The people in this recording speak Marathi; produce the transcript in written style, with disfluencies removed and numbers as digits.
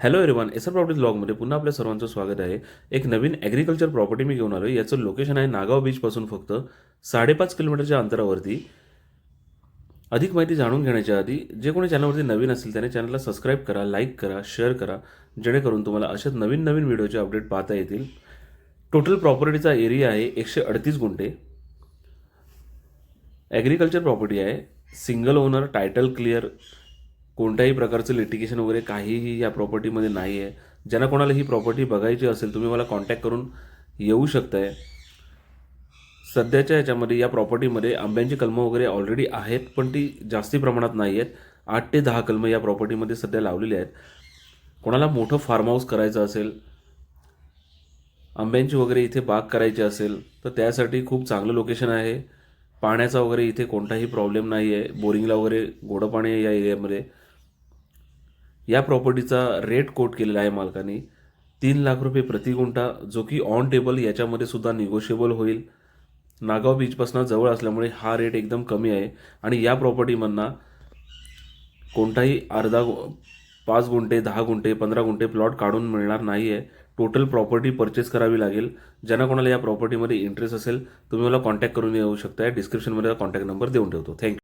हॅलो एव्हरीवन, एसआर प्रॉपर्टीज ब्लॉगमध्ये पुन्हा आपल्या सर्वांचं स्वागत आहे. एक नवीन ॲग्रिकल्चर प्रॉपर्टी मी घेऊन आलो. याचं लोकेशन आहे नागाव बीचपासून फक्त 5.5 किलोमीटरच्या अंतरावरती. अधिक माहिती जाणून घेण्याच्या आधी जे कोणी चॅनलवरती नवीन असेल त्याने चॅनलला सबस्क्राईब करा, लाईक करा, शेअर करा, जेणेकरून तुम्हाला अशाच नवीन नवीन व्हिडिओचे अपडेट पाहता येतील. टोटल प्रॉपर्टीचा एरिया आहे 138 गुंठे. ॲग्रिकल्चर प्रॉपर्टी आहे. सिंगल ओनर, टायटल क्लिअर, कोणत्याही प्रकारचं लिटिगेशन वगैरे काहीही या प्रॉपर्टीमध्ये नाही आहे. ज्यांना कोणाला ही प्रॉपर्टी बघायची असेल तुम्ही मला कॉन्टॅक्ट करून येऊ शकताय. सध्याच्या ह्याच्यामध्ये या प्रॉपर्टीमध्ये आंब्यांची कलमं वगैरे ऑलरेडी आहेत, पण ती जास्ती प्रमाणात नाही आहेत. 8 ते 10 कलमं या प्रॉपर्टीमध्ये सध्या लावलेली आहेत. कोणाला मोठं फार्म हाऊस करायचं असेल, आंब्यांची वगैरे इथे बाग करायची असेल तर त्यासाठी खूप चांगलं लोकेशन आहे. पाण्याचा वगैरे इथे कोणताही प्रॉब्लेम नाही आहे. बोरिंगला वगैरे गोडं पाणी आहे या एरियामध्ये. या प्रॉपर्टीचा रेट कोट केलेला आहे मालकाने 3 लाख रुपये प्रति गुंठा, जो की ऑन टेबल याच्यामध्ये सुद्धा निगोशिएबल होईल. नागाव बीचपासून जवळ असल्यामुळे हा रेट एकदम कमी आहे. आणि या प्रॉपर्टीमधना कोणताही 5 गुंठे, 10 गुंठे, 15 गुंठे प्लॉट काढून मिळणार नाही आहे. टोटल प्रॉपर्टी परचेस करावी लागेल. ज्यांना कोणाला या प्रॉपर्टीमध्ये इंटरेस्ट असेल तुम्ही मला कॉन्टॅक्ट करून येऊ शकता. डिस्क्रिप्शनमध्ये कॉन्टॅक्ट नंबर देऊन ठेवतो. थँक्यू.